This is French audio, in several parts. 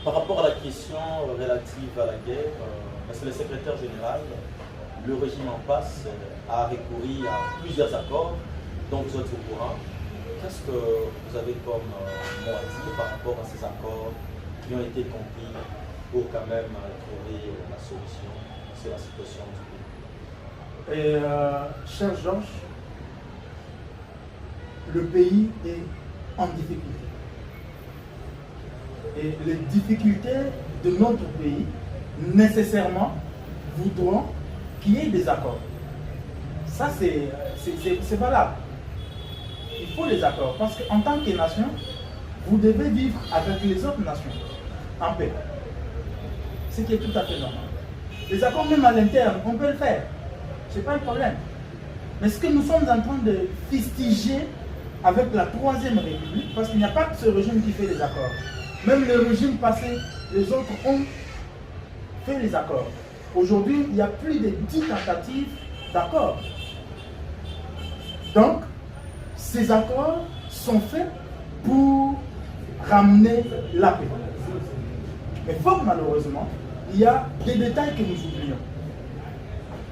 Par rapport à la question relative à la guerre, c'est le secrétaire général, le régime en place a recouru à plusieurs accords dont vous êtes au courant. Qu'est-ce que vous avez comme mot à dire par rapport à ces accords qui ont été compris pour quand même trouver la solution sur la situation du pays? Cher Georges, le pays est en difficulté. Et les difficultés de notre pays, nécessairement, voudront qu'il y ait des accords. Ça, c'est valable. Il faut des accords. Parce qu'en tant que nation, vous devez vivre avec les autres nations en paix. Ce qui est tout à fait normal. Les accords, même à l'interne, on peut le faire. Ce n'est pas un problème. Mais ce que nous sommes en train de fustiger avec la Troisième République, parce qu'il n'y a pas que ce régime qui fait les accords. Même le régime passé, les autres ont fait les accords. Aujourd'hui, il y a plus de 10 tentatives d'accord. Donc, ces accords sont faits pour ramener la paix. Mais fort malheureusement, il y a des détails que nous oublions.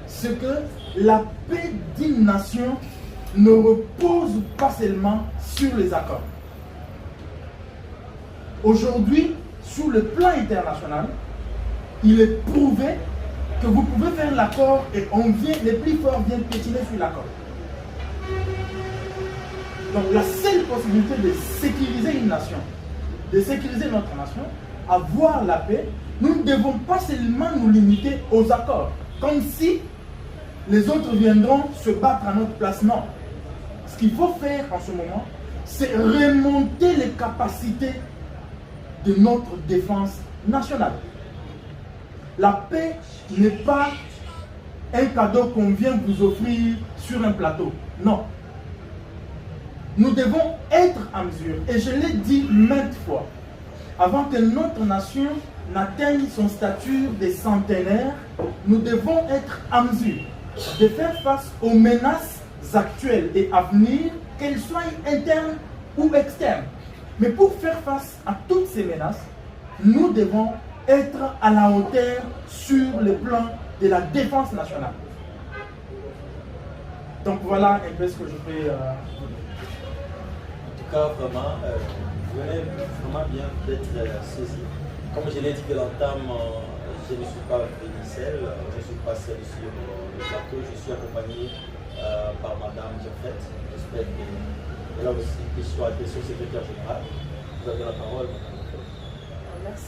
C'est que la paix d'une nation ne repose pas seulement sur les accords. Aujourd'hui, sur le plan international, il est prouvé que vous pouvez faire l'accord et les plus forts viennent piétiner sur l'accord. Donc la seule possibilité de sécuriser une nation, de sécuriser notre nation, avoir la paix, nous ne devons pas seulement nous limiter aux accords, comme si les autres viendront se battre à notre place. Non. Ce qu'il faut faire en ce moment, c'est remonter les capacités de notre défense nationale. La paix n'est pas un cadeau qu'on vient vous offrir sur un plateau. Non. Nous devons être en mesure, et je l'ai dit maintes fois, avant que notre nation n'atteigne son statut de centenaire, nous devons être en mesure de faire face aux menaces actuelles et à venir, qu'elles soient internes ou externes. Mais pour faire face à toutes ces menaces, nous devons être à la hauteur sur le plan de la défense nationale. Donc voilà un peu ce que je peux dire. En tout cas, vraiment, vous venez vraiment bien d'être saisi. Comme je l'ai dit que l'entame, je ne suis pas venu seul, je ne suis pas seul sur le plateau, je suis accompagné par Madame Jeffrette. J'espère que là aussi, qu'il soit question secrétaire général. Vous avez la parole, Madame Jeffrette. Merci.